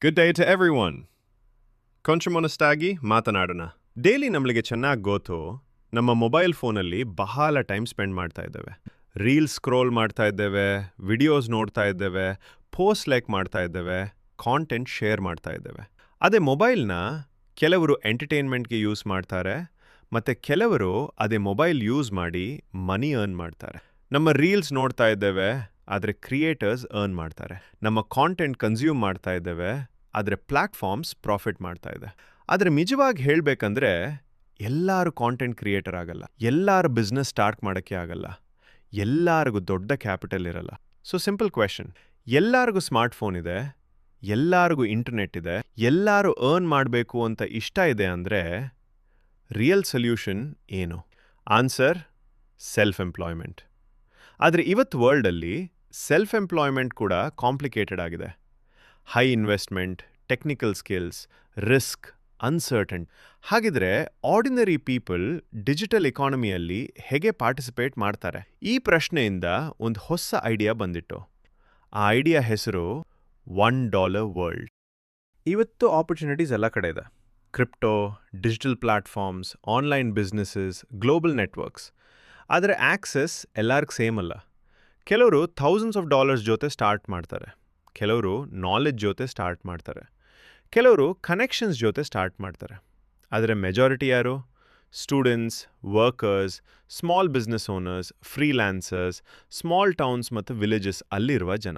Good day to everyone. ಕೊಂಚ ಮೊನಸ್ಟಾಗಿ ಮಾತನಾಡೋಣ. Daily ನಮಗೆ ಚೆನ್ನಾಗಿ ಗೊತ್ತು, ನಮ್ಮ ಮೊಬೈಲ್ ಫೋನಲ್ಲಿ ಬಹಳ ಟೈಮ್ ಸ್ಪೆಂಡ್ ಮಾಡ್ತಾ ಇದ್ದೇವೆ. ರೀಲ್ಸ್ ಸ್ಕ್ರೋಲ್ ಮಾಡ್ತಾ ಇದ್ದೇವೆ, ವಿಡಿಯೋಸ್ ನೋಡ್ತಾ ಇದ್ದೇವೆ, ಪೋಸ್ಟ್ ಲೈಕ್ ಮಾಡ್ತಾ ಇದ್ದೇವೆ, ಕಾಂಟೆಂಟ್ ಶೇರ್ ಮಾಡ್ತಾ ಇದ್ದೇವೆ. ಅದೇ ಮೊಬೈಲ್ನ ಕೆಲವರು ಎಂಟರ್ಟೈನ್ಮೆಂಟ್ಗೆ ಯೂಸ್ ಮಾಡ್ತಾರೆ, ಮತ್ತು ಕೆಲವರು ಅದೇ ಮೊಬೈಲ್ ಯೂಸ್ ಮಾಡಿ ಮನಿ ಅರ್ನ್ ಮಾಡ್ತಾರೆ. ನಮ್ಮ ರೀಲ್ಸ್ ನೋಡ್ತಾ ಇದ್ದೇವೆ, ಆದರೆ ಕ್ರಿಯೇಟರ್ಸ್ ಅರ್ನ್ ಮಾಡ್ತಾರೆ. ನಮ್ಮ ಕಾಂಟೆಂಟ್ ಕನ್ಸ್ಯೂಮ್ ಮಾಡ್ತಾ ಇದ್ದೇವೆ, ಆದರೆ ಪ್ಲ್ಯಾಟ್ಫಾರ್ಮ್ಸ್ ಪ್ರಾಫಿಟ್ ಮಾಡ್ತಾ ಇದೆ. ಆದರೆ ನಿಜವಾಗಿ ಹೇಳಬೇಕಂದ್ರೆ ಎಲ್ಲರೂ ಕಾಂಟೆಂಟ್ ಕ್ರಿಯೇಟರ್ ಆಗಲ್ಲ, ಎಲ್ಲರೂ ಬಿಸ್ನೆಸ್ ಸ್ಟಾರ್ಟ್ ಮಾಡೋಕ್ಕೆ ಆಗಲ್ಲ, ಎಲ್ಲರಿಗೂ ದೊಡ್ಡ ಕ್ಯಾಪಿಟಲ್ ಇರಲ್ಲ. ಸೊ ಸಿಂಪಲ್ ಕ್ವೆಶನ್, ಎಲ್ಲರಿಗೂ ಸ್ಮಾರ್ಟ್ಫೋನ್ ಇದೆ, ಎಲ್ಲರಿಗೂ ಇಂಟರ್ನೆಟ್ ಇದೆ, ಎಲ್ಲರೂ ಅರ್ನ್ ಮಾಡಬೇಕು ಅಂತ ಇಷ್ಟ ಇದೆ ಅಂದರೆ ರಿಯಲ್ ಸೊಲ್ಯೂಷನ್ ಏನು? Answer self employment. ಆದರೆ ಇವತ್ತು ವರ್ಲ್ಡಲ್ಲಿ ಸೆಲ್ಫ್ ಎಂಪ್ಲಾಯ್ಮೆಂಟ್ ಕೂಡ ಕಾಂಪ್ಲಿಕೇಟೆಡ್ ಆಗಿದೆ. High investment, technical skills, risk, uncertain. ಹಾಗಿದ್ರೆ ಆರ್ಡಿನರಿ ಪೀಪಲ್ ಡಿಜಿಟಲ್ ಎಕಾನಮಿಯಲ್ಲಿ ಹೇಗೆ ಪಾರ್ಟಿಸಿಪೇಟ್ ಮಾಡ್ತಾರೆ? ಈ ಪ್ರಶ್ನೆಯಿಂದ ಒಂದು ಹೊಸ ಐಡಿಯಾ ಬಂದಿತ್ತು. ಆ ಐಡಿಯಾ ಹೆಸರು $1 ವರ್ಲ್ಡ್. ಇವತ್ತು ಆಪರ್ಚುನಿಟೀಸ್ ಎಲ್ಲ ಕಡೆ ಇದೆ. Crypto, digital platforms, online businesses, global networks. ಆದರೆ ಆಕ್ಸೆಸ್ ಎಲ್ಲರಿಗೂ ಸೇಮ್ ಅಲ್ಲ. ಕೆಲವರು ಥೌಸಂಡ್ಸ್ ಆಫ್ ಡಾಲರ್ಸ್ ಜೊತೆ ಸ್ಟಾರ್ಟ್ ಮಾಡ್ತಾರೆ, ಕೆಲವರು ನಾಲೆಡ್ಜ್ ಜೊತೆ ಸ್ಟಾರ್ಟ್ ಮಾಡ್ತಾರೆ, ಕೆಲವರು ಕನೆಕ್ಷನ್ಸ್ ಜೊತೆ ಸ್ಟಾರ್ಟ್ ಮಾಡ್ತಾರೆ. ಆದರೆ ಮೆಜಾರಿಟಿ ಯಾರು? Students, workers, small business owners, freelancers, small towns ಮತ್ತು ವಿಲೇಜಸ್ ಅಲ್ಲಿರುವ ಜನ.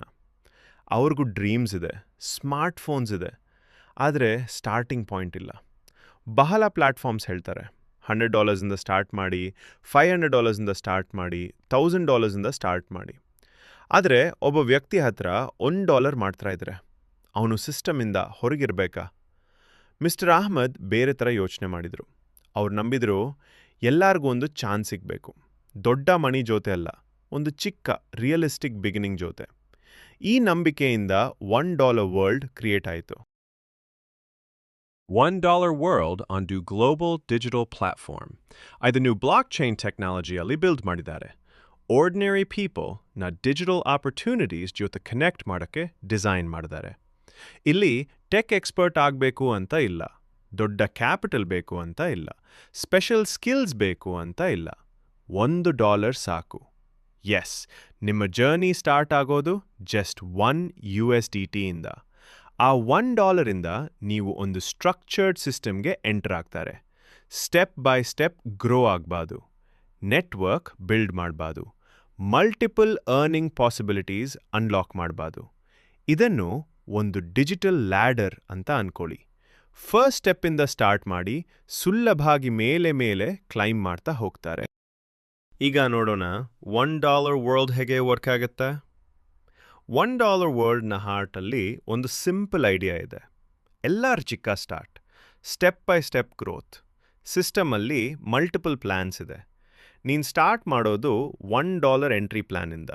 ಅವ್ರಿಗೂ ಡ್ರೀಮ್ಸ್ ಇದೆ, ಸ್ಮಾರ್ಟ್ಫೋನ್ಸ್ ಇದೆ, ಆದರೆ ಸ್ಟಾರ್ಟಿಂಗ್ ಪಾಯಿಂಟ್ ಇಲ್ಲ. ಬಹಳ ಪ್ಲ್ಯಾಟ್ಫಾರ್ಮ್ಸ್ ಹೇಳ್ತಾರೆ, $100 ಸ್ಟಾರ್ಟ್ ಮಾಡಿ, $500 ಸ್ಟಾರ್ಟ್ ಮಾಡಿ, $1,000 ಸ್ಟಾರ್ಟ್ ಮಾಡಿ. ಆದರೆ ಒಬ್ಬ ವ್ಯಕ್ತಿ ಹತ್ರ $1 ಮಾಡ್ತಾ ಇದ್ರೆ ಅವನು ಸಿಸ್ಟಮಿಂದ ಹೊರಗಿರಬೇಕಾ? ಮಿಸ್ಟರ್ ಅಹ್ಮದ್ ಬೇರೆ ಥರ ಯೋಚನೆ ಮಾಡಿದರು. ಅವ್ರು ನಂಬಿದ್ರು ಎಲ್ಲರಿಗೂ ಒಂದು ಚಾನ್ಸ್ ಸಿಗಬೇಕು, ದೊಡ್ಡ ಮನಿ ಜೊತೆ ಅಲ್ಲ, ಒಂದು ಚಿಕ್ಕ ರಿಯಲಿಸ್ಟಿಕ್ ಬಿಗಿನಿಂಗ್ ಜೊತೆ. ಈ ನಂಬಿಕೆಯಿಂದ $1 ವರ್ಲ್ಡ್ ಕ್ರಿಯೇಟ್ ಆಯಿತು. $1 World onto global digital platform. ಇದನ್ನು ಬ್ಲಾಕ್ಚೈನ್ ಟೆಕ್ನಾಲಜಿಯಲ್ಲಿ ಬಿಲ್ಡ್ ಮಾಡಿದ್ದಾರೆ. ಆರ್ಡಿನರಿ ಪೀಪಲ್ ನ ಡಿಜಿಟಲ್ ಆಪರ್ಚುನಿಟೀಸ್ ಜೊತೆ ಕನೆಕ್ಟ್ ಮಾಡೋಕ್ಕೆ ಡಿಸೈನ್ ಮಾಡಿದ್ದಾರೆ. ಇಲ್ಲಿ ಟೆಕ್ ಎಕ್ಸ್ಪರ್ಟ್ ಆಗಬೇಕು ಅಂತ ಇಲ್ಲ, ದೊಡ್ಡ ಕ್ಯಾಪಿಟಲ್ ಬೇಕು ಅಂತ ಇಲ್ಲ, ಸ್ಪೆಷಲ್ ಸ್ಕಿಲ್ಸ್ ಬೇಕು ಅಂತ ಇಲ್ಲ. $1 ಸಾಕು. ಎಸ್, ನಿಮ್ಮ ಜರ್ನಿ ಸ್ಟಾರ್ಟ್ ಆಗೋದು ಜಸ್ಟ್ $1 ಇಂದ. ಆ $1 ನೀವು ಒಂದು ಸ್ಟ್ರಕ್ಚರ್ಡ್ ಸಿಸ್ಟಮ್ಗೆ ಎಂಟರ್ ಆಗ್ತಾರೆ. ಸ್ಟೆಪ್ ಬೈ ಸ್ಟೆಪ್ ಗ್ರೋ ಆಗಬಾರ್ದು, ನೆಟ್ವರ್ಕ್ ಬಿಲ್ಡ್ ಮಾಡಬಾರ್ದು, ಮಲ್ಟಿಪಲ್ ಅರ್ನಿಂಗ್ ಪಾಸಿಬಿಲಿಟೀಸ್ ಅನ್ಲಾಕ್ ಮಾಡಬಾರ್ದು. ಇದನ್ನು ಒಂದು ಡಿಜಿಟಲ್ ಲ್ಯಾಡರ್ ಅಂತ ಅನ್ಕೊಳ್ಳಿ. ಫಸ್ಟ್ ಸ್ಟೆಪ್ಪಿಂದ ಸ್ಟಾರ್ಟ್ ಮಾಡಿ ಸುಲಭವಾಗಿ ಮೇಲೆ ಮೇಲೆ ಕ್ಲೈಂಬ್ ಮಾಡ್ತಾ ಹೋಗ್ತಾರೆ. ಈಗ ನೋಡೋಣ $1 ವರ್ಲ್ಡ್ ಹೇಗೆ ವರ್ಕ್ ಆಗುತ್ತೆ. $1 ವರ್ಲ್ಡ್ನ ಹಾರ್ಟಲ್ಲಿ ಒಂದು ಸಿಂಪಲ್ ಐಡಿಯಾ ಇದೆ. ಎಲ್ಲರ ಚಿಕ್ಕ start, step by step growth. ಸಿಸ್ಟಮಲ್ಲಿ ಮಲ್ಟಿಪಲ್ ಪ್ಲ್ಯಾನ್ಸ್ ಇದೆ. ನೀನು ಸ್ಟಾರ್ಟ್ ಮಾಡೋದು $1 ಎಂಟ್ರಿ ಪ್ಲ್ಯಾನಿಂದ.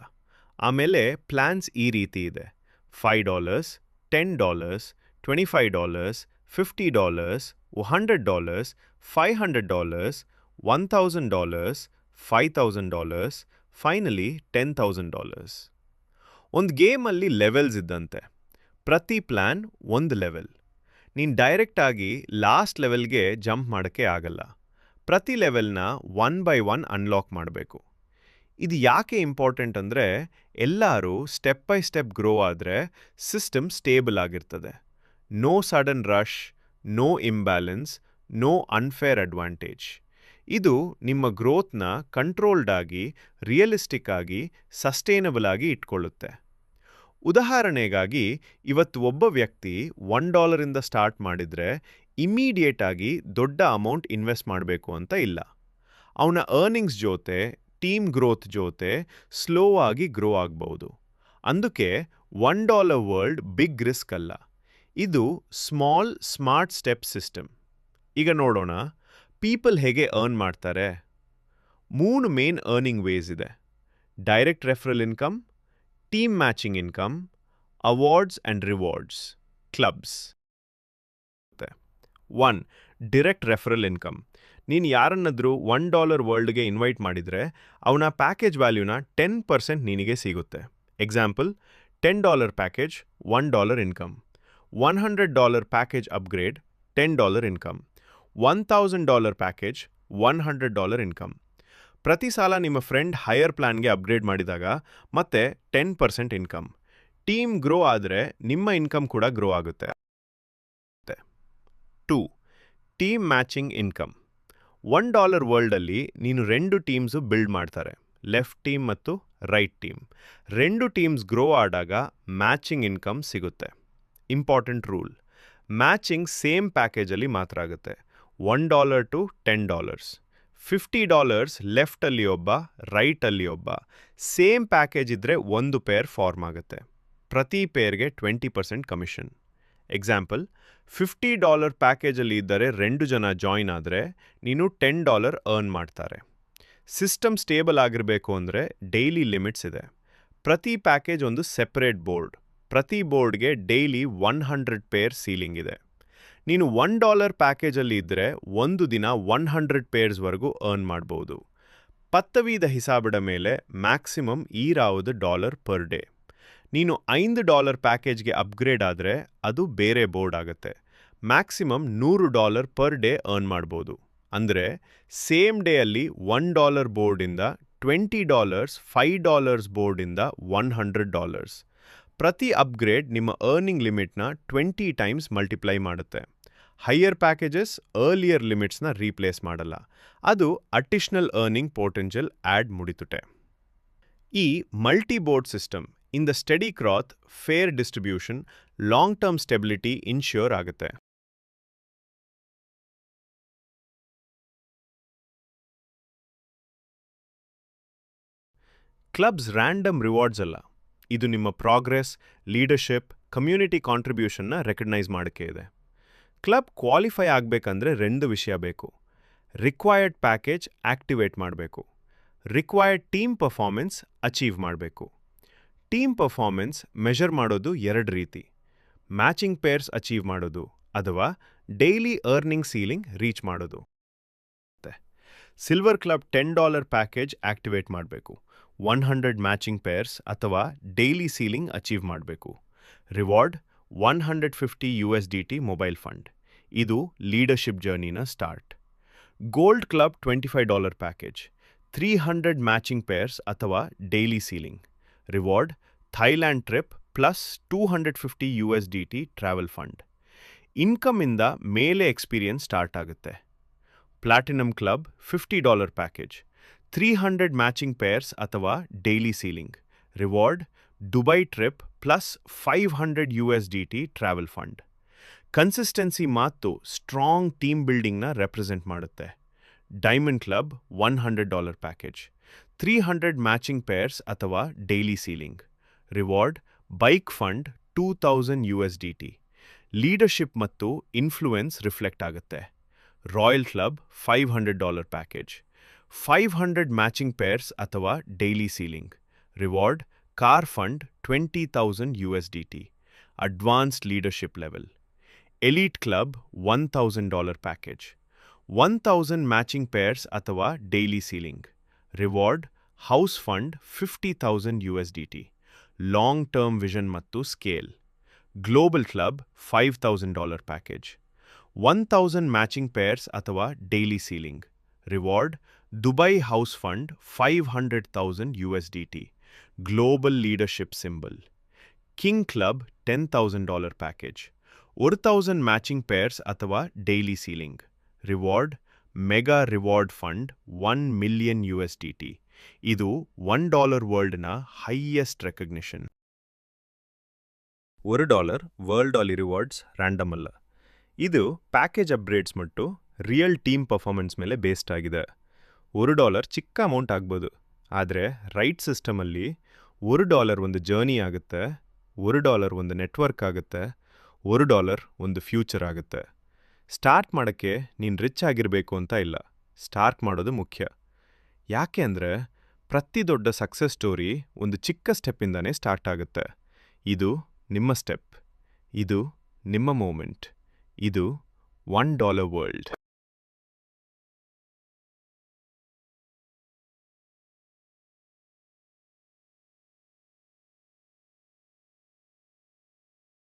ಆಮೇಲೆ ಪ್ಲ್ಯಾನ್ಸ್ ಈ ರೀತಿ ಇದೆ: $5, $10, $25, $50, $100, $500, $1,000, $5,000, ಫೈನಲಿ $10,000. ಒಂದು ಗೇಮಲ್ಲಿ ಲೆವೆಲ್ಸ್ ಇದ್ದಂತೆ. ಪ್ರತಿ ಪ್ಲ್ಯಾನ್ ಒಂದು ಲೆವೆಲ್. ನೀನು ಡೈರೆಕ್ಟಾಗಿ ಲಾಸ್ಟ್ ಲೆವೆಲ್ಗೆ ಜಂಪ್ ಮಾಡೋಕ್ಕೆ ಆಗಲ್ಲ. ಪ್ರತಿ ಲೆವೆಲ್ನ 1 by 1 ಅನ್ಲಾಕ್ ಮಾಡಬೇಕು. ಇದು ಯಾಕೆ ಇಂಪಾರ್ಟೆಂಟ್ ಅಂದರೆ ಎಲ್ಲರೂ ಸ್ಟೆಪ್ ಬೈ ಸ್ಟೆಪ್ ಗ್ರೋ ಆದರೆ ಸಿಸ್ಟಮ್ ಸ್ಟೇಬಲ್ ಆಗಿರ್ತದೆ. No sudden rush, no imbalance, no unfair advantage. ಇದು ನಿಮ್ಮ ಗ್ರೋತ್ನ ಕಂಟ್ರೋಲ್ಡ್ ಆಗಿ, ರಿಯಲಿಸ್ಟಿಕ್ ಆಗಿ, ಸಸ್ಟೈನಬಲ್ ಆಗಿ ಇಟ್ಕೊಳ್ಳುತ್ತೆ. ಉದಾಹರಣೆಗಾಗಿ ಇವತ್ತು ಒಬ್ಬ ವ್ಯಕ್ತಿ $1 ಸ್ಟಾರ್ಟ್ ಮಾಡಿದರೆ ಇಮಿಡಿಯೇಟ್ ಆಗಿ ದೊಡ್ಡ ಅಮೌಂಟ್ ಇನ್ವೆಸ್ಟ್ ಮಾಡಬೇಕು ಅಂತ ಇಲ್ಲ. ಅವನ ಅರ್ನಿಂಗ್ಸ್ ಜೊತೆ, ಟೀಮ್ ಗ್ರೋತ್ ಜೊತೆ ಸ್ಲೋ ಆಗಿ ಗ್ರೋ ಆಗ್ಬೋದು. అందుకే $1 ವರ್ಲ್ಡ್ ಬಿಗ್ ರಿಸ್ಕ್ ಅಲ್ಲ, ಇದು ಸ್ಮಾಲ್ ಸ್ಮಾರ್ಟ್ ಸ್ಟೆಪ್ ಸಿಸ್ಟಮ್. ಈಗ ನೋಡೋಣ ಪೀಪಲ್ ಹೇಗೆ ಅರ್ನ್ ಮಾಡ್ತಾರೆ. 3 ಮೇನ್ ಅರ್ನಿಂಗ್ ವೇಸ್ ಇದೆ: direct referral income, team matching income, awards and rewards, clubs. 1. Direct referral income. ನೀನು ಯಾರನ್ನಾದರೂ $1 ವರ್ಲ್ಡ್ಗೆ ಇನ್ವೈಟ್ ಮಾಡಿದರೆ ಅವನ ಪ್ಯಾಕೇಜ್ ವ್ಯಾಲ್ಯೂನ 10% ನಿನಗೆ ಸಿಗುತ್ತೆ. Example, $10 package, $1 income. $100 package upgrade $10 income. $1,000 package $100 income. ಪ್ರತಿ ಸಾಲ ನಿಮ್ಮ ಫ್ರೆಂಡ್ ಹೈಯರ್ ಪ್ಲಾನ್ಗೆ ಅಪ್ಗ್ರೇಡ್ ಮಾಡಿದಾಗ ಮತ್ತೆ 10% ಇನ್ಕಮ್. ಟೀಮ್ ಗ್ರೋ ಆದರೆ ನಿಮ್ಮ ಇನ್ಕಮ್ ಕೂಡ ಗ್ರೋ ಆಗುತ್ತೆ. 2. Team matching income. $1 ವರ್ಲ್ಡಲ್ಲಿ ನೀನು 2 ಟೀಮ್ಸು ಬಿಲ್ಡ್ ಮಾಡ್ತಾರೆ, ಲೆಫ್ಟ್ ಟೀಮ್ ಮತ್ತು ರೈಟ್ ಟೀಮ್. 2 ಟೀಮ್ಸ್ ಗ್ರೋ ಆದಾಗ ಮ್ಯಾಚಿಂಗ್ ಇನ್ಕಮ್ ಸಿಗುತ್ತೆ. ಇಂಪಾರ್ಟೆಂಟ್ ರೂಲ್, ಮ್ಯಾಚಿಂಗ್ ಸೇಮ್ ಪ್ಯಾಕೇಜಲ್ಲಿ ಮಾತ್ರ ಆಗುತ್ತೆ. $1 to $10. $50 ಲೆಫ್ಟಲ್ಲಿ ಒಬ್ಬ, ರೈಟಲ್ಲಿ ಒಬ್ಬ. ಸೇಮ್ ಪ್ಯಾಕೇಜ್ ಇದ್ದರೆ ಒಂದು ಪೇರ್ ಫಾರ್ಮ್ ಆಗುತ್ತೆ. ಪ್ರತಿ ಪೇರ್ಗೆ 20% ಕಮಿಷನ್. ಎಕ್ಸಾಂಪಲ್, $50 ಪ್ಯಾಕೇಜಲ್ಲಿ ಇದ್ದರೆ 2 ಜನ ಜಾಯಿನ್ ಆದರೆ ನೀನು $10 ಅರ್ನ್ ಮಾಡ್ತಾರೆ. ಸಿಸ್ಟಮ್ ಸ್ಟೇಬಲ್ ಆಗಿರಬೇಕು ಅಂದರೆ ಡೈಲಿ ಲಿಮಿಟ್ಸ್ ಇದೆ. ಪ್ರತಿ ಪ್ಯಾಕೇಜ್ ಒಂದು ಸೆಪರೇಟ್ ಬೋರ್ಡ್. ಪ್ರತಿ ಬೋರ್ಡ್ಗೆ ಡೈಲಿ 100 ಪೇರ್ ಸೀಲಿಂಗ್ ಇದೆ. ನೀನು $1 ಪ್ಯಾಕೇಜಲ್ಲಿ ಇದ್ದರೆ ಒಂದು ದಿನ 100 ಪೇರ್ಸ್ವರೆಗೂ ಅರ್ನ್ ಮಾಡ್ಬೋದು. ಪತ್ತವೀದ ಹಿಸಾಬಡ ಮೇಲೆ ಮ್ಯಾಕ್ಸಿಮಮ್ $100 ಪರ್ ಡೇ. ನೀನು $5 ಪ್ಯಾಕೇಜ್ಗೆ ಅಪ್ಗ್ರೇಡ್ ಆದರೆ ಅದು ಬೇರೆ ಬೋರ್ಡ್ ಆಗುತ್ತೆ. ಮ್ಯಾಕ್ಸಿಮಮ್ $100 ಪರ್ ಡೇ ಅರ್ನ್ ಮಾಡ್ಬೋದು. ಅಂದರೆ ಸೇಮ್ ಡೇಯಲ್ಲಿ $1 ಬೋರ್ಡಿಂದ $20, $5 ಬೋರ್ಡಿಂದ $100. ಪ್ರತಿ ಅಪ್ಗ್ರೇಡ್ ನಿಮ್ಮ ಅರ್ನಿಂಗ್ ಲಿಮಿಟ್ನ 20 ಟೈಮ್ಸ್ ಮಲ್ಟಿಪ್ಲೈ ಮಾಡುತ್ತೆ. ಹೈಯರ್ ಪ್ಯಾಕೇಜಸ್ ಅರ್ಲಿಯರ್ ಲಿಮಿಟ್ಸ್ನ ರೀಪ್ಲೇಸ್ ಮಾಡಲ್ಲ. ಅದು ಅಡಿಷನಲ್ ಅರ್ನಿಂಗ್ ಪೊಟೆನ್ಷಿಯಲ್ ಆ್ಯಡ್ ಮುಡಿತುಟೆ. ಈ multi board system in the steady growth, fair distribution, long term stability ensure ಆಗುತ್ತೆ. ಕ್ಲಬ್ಸ್ ರ್ಯಾಂಡಮ್ ರಿವಾರ್ಡ್ಸ್ ಅಲ್ಲ. ಇದು ನಿಮ್ಮ ಪ್ರೋಗ್ರೆಸ್, ಲೀಡರ್ಶಿಪ್, ಕಮ್ಯುನಿಟಿ ಕಾಂಟ್ರಿಬ್ಯೂಷನ್ನ ರೆಕಗ್ನೈಸ್ ಮಾಡೋಕ್ಕೆ ಇದೆ. ಕ್ಲಬ್ ಕ್ವಾಲಿಫೈ ಆಗಬೇಕಂದ್ರೆ 2 ವಿಷಯ ಬೇಕು. ರಿಕ್ವೈರ್ಡ್ ಪ್ಯಾಕೇಜ್ ಆಕ್ಟಿವೇಟ್ ಮಾಡಬೇಕು. ರಿಕ್ವೈರ್ಡ್ ಟೀಮ್ ಪರ್ಫಾರ್ಮೆನ್ಸ್ ಅಚೀವ್ ಮಾಡಬೇಕು. ಟೀಮ್ ಪರ್ಫಾರ್ಮೆನ್ಸ್ ಮೆಷರ್ ಮಾಡೋದು 2 ರೀತಿ: ಮ್ಯಾಚಿಂಗ್ ಪೇರ್ಸ್ ಅಚೀವ್ ಮಾಡೋದು ಅಥವಾ ಡೈಲಿ ಅರ್ನಿಂಗ್ ಸೀಲಿಂಗ್ ರೀಚ್ ಮಾಡೋದು. ಸಿಲ್ವರ್ ಕ್ಲಬ್ $10 ಪ್ಯಾಕೇಜ್ ಆಕ್ಟಿವೇಟ್ ಮಾಡಬೇಕು. 100 ಮ್ಯಾಚಿಂಗ್ ಪೇರ್ಸ್ ಅಥವಾ ಡೈಲಿ ಸೀಲಿಂಗ್ ಅಚೀವ್ ಮಾಡಬೇಕು. Reward $150 mobile fund. ಇದು ಲೀಡರ್ಶಿಪ್ ಜರ್ನಿನ start. Gold club $25 package, 300 matching pairs ಅಥವಾ daily ceiling. Reward Thailand trip plus $250 travel fund. ಇನ್ಕಮಿಂದ ಮೇಲೆ experience start ಆಗುತ್ತೆ. Platinum club $50 package, 300 matching pairs ಅಥವಾ daily ceiling. Reward Dubai trip plus $500 travel fund. Consistency ಮತ್ತು strong team ಬಿಲ್ಡಿಂಗ್ನ represent ಮಾಡುತ್ತೆ. Diamond club $100 package, 300 matching pairs ಅಥವಾ daily ceiling. Reward bike fund $2,000. Leadership ಮತ್ತು influence reflect ಆಗುತ್ತೆ. Royal club $500 package, 500 matching pairs ಅಥವಾ daily ceiling. Reward car fund $20,000. Advanced leadership level. Elite club $1,000 package, 1,000 matching pairs ಅಥವಾ daily ceiling. Reward house fund $50,000. Long term vision ಮತ್ತು scale. Global club $5,000 package, 1,000 matching pairs ಅಥವಾ daily ceiling. Reward Dubai house fund $500,000. Global leadership symbol. King club $10,000 package, 1,000 matching pairs ಅಥವಾ daily ceiling. Reward mega reward fund $1 million. ಇದು $1 ವರ್ಲ್ಡ್ನ highest recognition. $1 world ಆಲಿ rewards random ಅಲ್ಲ. ಇದು package upgrades ಮತ್ತು real team performance ಮೇಲೆ based ಆಗಿದೆ. $1 ಚಿಕ್ಕ ಅಮೌಂಟ್ ಆಗ್ಬೋದು, ಆದರೆ ರೈಟ್ ಸಿಸ್ಟಮಲ್ಲಿ $1 ಒಂದು ಜರ್ನಿ ಆಗುತ್ತೆ, $1 ಒಂದು ನೆಟ್ವರ್ಕ್ ಆಗುತ್ತೆ, $1 ಒಂದು ಫ್ಯೂಚರ್ ಆಗುತ್ತೆ. ಸ್ಟಾರ್ಟ್ ಮಾಡೋಕ್ಕೆ ನೀನು ರಿಚ್ ಆಗಿರಬೇಕು ಅಂತ ಇಲ್ಲ, ಸ್ಟಾರ್ಟ್ ಮಾಡೋದು ಮುಖ್ಯ. ಯಾಕೆ ಅಂದರೆ ಪ್ರತಿ ದೊಡ್ಡ ಸಕ್ಸಸ್ ಸ್ಟೋರಿ ಒಂದು ಚಿಕ್ಕ ಸ್ಟೆಪ್ಪಿಂದನೇ ಸ್ಟಾರ್ಟ್ ಆಗುತ್ತೆ. ಇದು ನಿಮ್ಮ ಸ್ಟೆಪ್, ಇದು ನಿಮ್ಮ ಮೂಮೆಂಟ್, ಇದು $1 ವರ್ಲ್ಡ್.